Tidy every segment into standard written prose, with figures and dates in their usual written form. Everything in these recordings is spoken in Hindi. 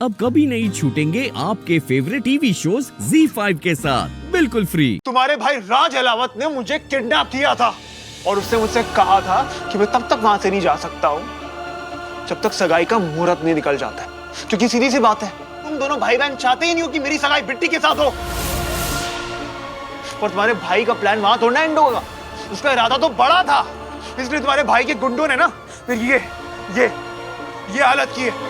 अब कभी नहीं छूटेंगे आपके फेवरेट टीवी शोज ZEE5 के साथ बिल्कुल फ्री। तुम्हारे भाई राज अलावत ने मुझे किडनैप किया था और उसने मुझसे कहा था कि मैं तब तक वहां से नहीं जा सकता हूँ जब तक सगाई का मुहूर्त नहीं निकल जाता है, क्योंकि सीधी सी बात है, तुम दोनों भाई बहन चाहते ही नहीं हो कि मेरी सगाई बिट्टी के साथ हो। और तुम्हारे भाई का प्लान वहां थोड़ा एंड होगा, उसका इरादा तो बड़ा था, इसलिए तुम्हारे भाई के गुंडों ने ना फिर ये हालत की है।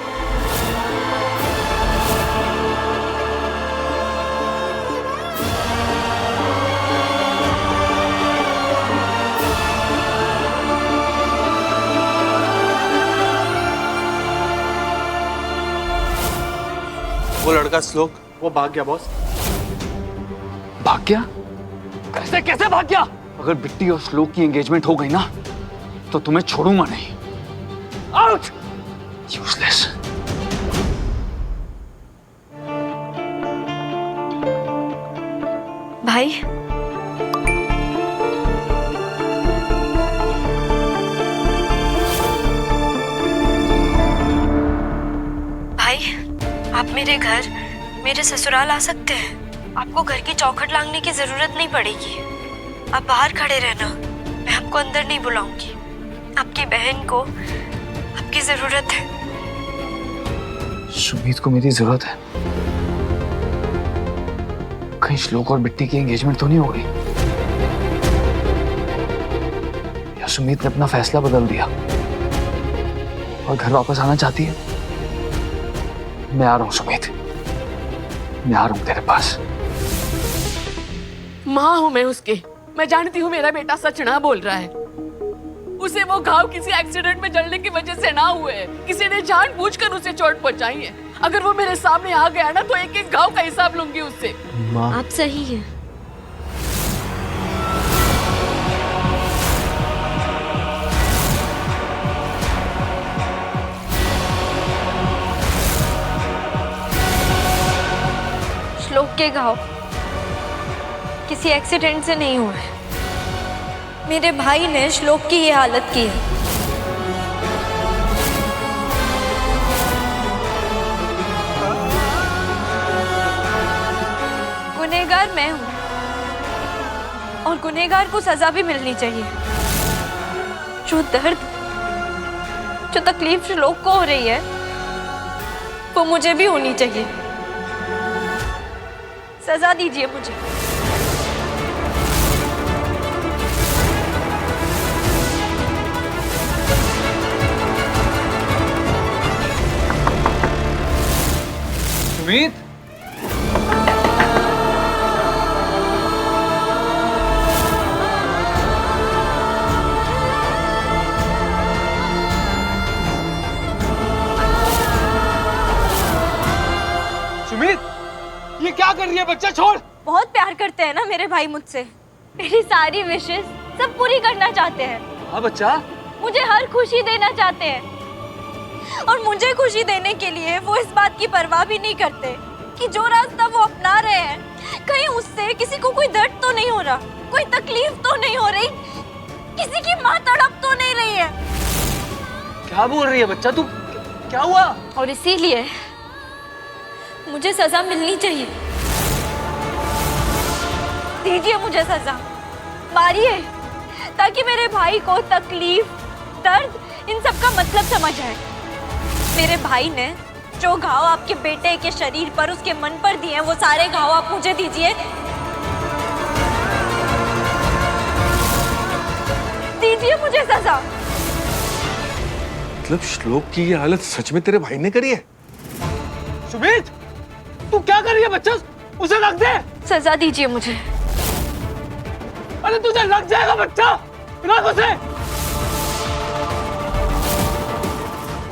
वो लड़का श्लोक वो भाग गया बॉस। भाग गया? कैसे भाग गया? अगर बिट्टी और श्लोक की एंगेजमेंट हो गई ना तो तुम्हें छोड़ूंगा नहीं। आउट! यूजलेस। भाई आप मेरे घर, मेरे ससुराल आ सकते हैं। आपको घर की चौखट लांघने की जरूरत नहीं पड़ेगी। आप बाहर खड़े रहना, मैं आपको अंदर नहीं बुलाऊंगी। आपकी बहन को आपकी जरूरत है। सुमीत को मेरी जरूरत है। कहीं श्लोक और बिट्टी की एंगेजमेंट तो नहीं हो गई? या सुमीत ने अपना फैसला बदल दिया और घर वापस आना चाहती है? मैं आ रहा हूं सुमीत, मैं आ रहा हूं तेरे पास। माँ हूं मैं उसके, मैं जानती हूँ मेरा बेटा सच ना बोल रहा है। उसे वो घाव किसी एक्सीडेंट में जलने की वजह से ना हुए, किसी ने जानबूझकर उसे चोट पहुंचाई है। अगर वो मेरे सामने आ गया ना तो एक एक घाव का हिसाब लूंगी उससे। माँ आप सही हैं। श्लोक के घाव किसी एक्सीडेंट से नहीं हुए। मेरे भाई ने श्लोक की ये हालत की है। गुनहगार मैं हूं और गुनहगार को सजा भी मिलनी चाहिए। जो दर्द, जो तकलीफ श्लोक को हो रही है वो मुझे भी होनी चाहिए। सजा दीजिए मुझे। सुमीत, सुमित, ये क्या कर रही है? बच्चा छोड़। बहुत प्यार करते हैं ना मेरे भाई मुझसे। मेरी सारी विशेष सब पूरी करना चाहते हैं। हाँ बच्चा। मुझे हर खुशी देना चाहते हैं और मुझे खुशी देने के लिए वो इस बात की परवाह भी नहीं करते कि जो रास्ता वो अपना रहे हैं कहीं उससे किसी को कोई दर्द तो नहीं हो रहा, कोई तकलीफ तो नहीं हो रही, किसी की माँ तड़प तो नहीं रही है। क्या बोल रही है बच्चा तू? क्या हुआ? और इसीलिए मुझे सजा मिलनी चाहिए। दीजिए मुझे सजा, मारिए ताकि मेरे भाई को तकलीफ, दर्द इन सब का मतलब समझ आए। मेरे भाई ने जो घाव आपके बेटे के शरीर पर, उसके मन पर दिए हैं, वो सारे घाव आप मुझे दीजिए। दीजिए मुझे सजा। मतलब श्लोक की ये हालत सच में तेरे भाई ने करी है? सुमित, तू क्या कर रही है? बच्चा उसे रख दे। सजा दीजिए मुझे। अरे तुझे लग जाएगा बच्चा, रख उसे।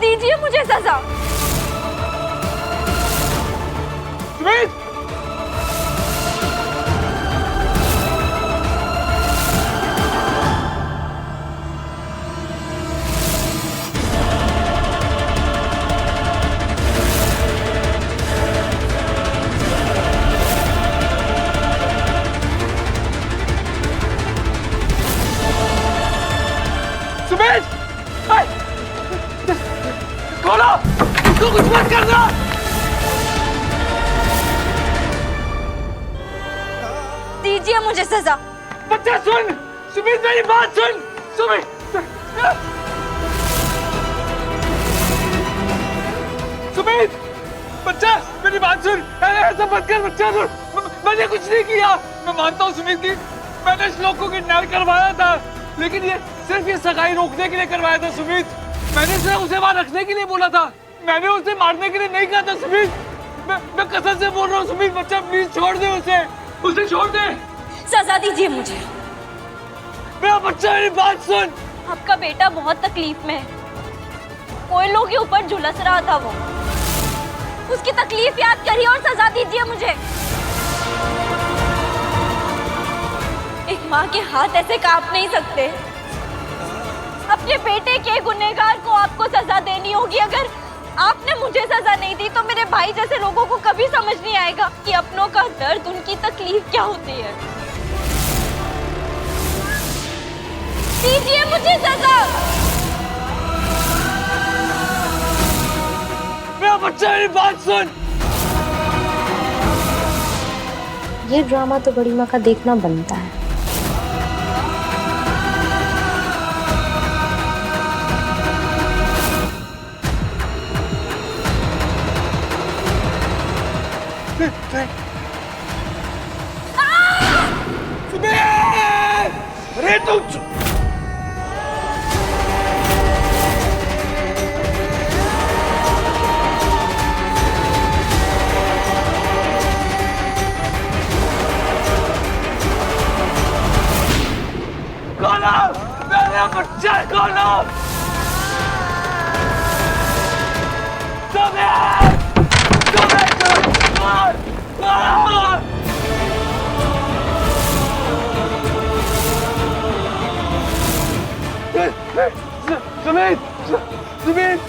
दीजिए मुझे सजा। सुमित, सुमित, खोलो। मुझे सजा। बच्चा सुन, सुमित मेरी बात सुन, सुमित। सुमित, बच्चा मेरी बात सुन, ऐसा मत कर बच्चा, सुन। मैंने कुछ नहीं किया। मैं मानता हूँ सुमित की मैंने श्लोक को किडनैप करवाया था, लेकिन ये सिर्फ ये सगाई रोकने के लिए करवाया था सुमित। मैंने सिर्फ उसे वहां रखने के लिए बोला था, मैंने उसे मारने के लिए नहीं कहा था सुमित। मैं कसम से बोल रहा हूँ सुमित, बच्चा प्लीज छोड़ दे उसे छोड़ दे। सजा दीजिए मुझे। मेरा बच्चा मेरी बात सुन। आपका बेटा बहुत तकलीफ में है, कोयलों के ऊपर झुलस रहा था वो। उसकी तकलीफ याद करिए और सजा दीजिए मुझे। एक माँ के हाथ ऐसे कांप नहीं सकते। अपने बेटे के गुनहगार को आपको सजा देनी होगी। अगर आपने मुझे सजा नहीं दी तो मेरे भाई जैसे लोगों को कभी समझ नहीं आएगा कि अपनों का दर्द, उनकी तकलीफ क्या होती है। दीजिए मुझे सजा। मेरा बच्चा मेरी बात सुन। ये ड्रामा तो बड़ी माँ का देखना बनता है। अरे तू कौन? मेरा बच्चा कौन? सुमित, सुमित,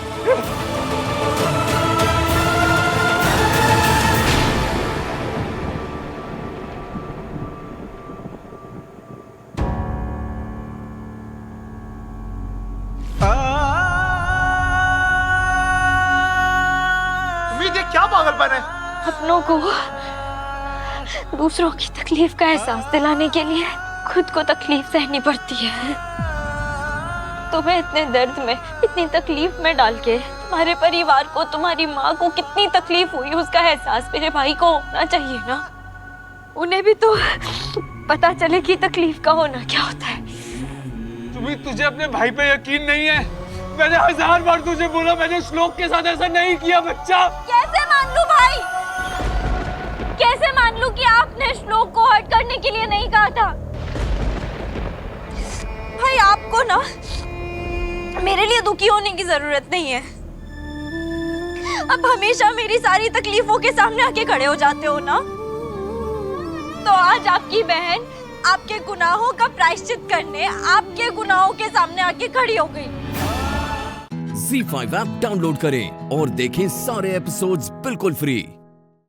ये क्या पागलपन है? अपनों को दूसरों की तकलीफ का एहसास दिलाने के लिए खुद को तकलीफ सहनी पड़ती है। तुम्हें इतने दर्द में, इतनी तकलीफ में डाल के तुम्हारे परिवार को, तुम्हारी माँ को कितनी तकलीफ हुई उसका एहसास मेरे भाई को होना चाहिए ना। उन्हें भी तो पता चले कि तकलीफ का होना क्या होता है। सुमित, तुझे अपने भाई पे यकीन नहीं है? मैंने 1000 बार तुझे बोला, मैंने श्लोक के साथ ऐसा नहीं किया बच्चा। कैसे मान लूं भाई? कैसे मान लूं कि आपने श्लोक को हर्ट करने के लिए नहीं कहा था? भाई आपको ना मेरे लिए दुखी होने की जरूरत नहीं है। आप हमेशा मेरी सारी तकलीफों के सामने आके खड़े हो जाते हो ना। तो आज आपकी बहन आपके गुनाहों का प्रायश्चित करने आपके गुनाहों के सामने आके खड़ी हो गई। ZEE5 ऐप डाउनलोड करें और देखें सारे एपिसोड्स बिल्कुल फ्री।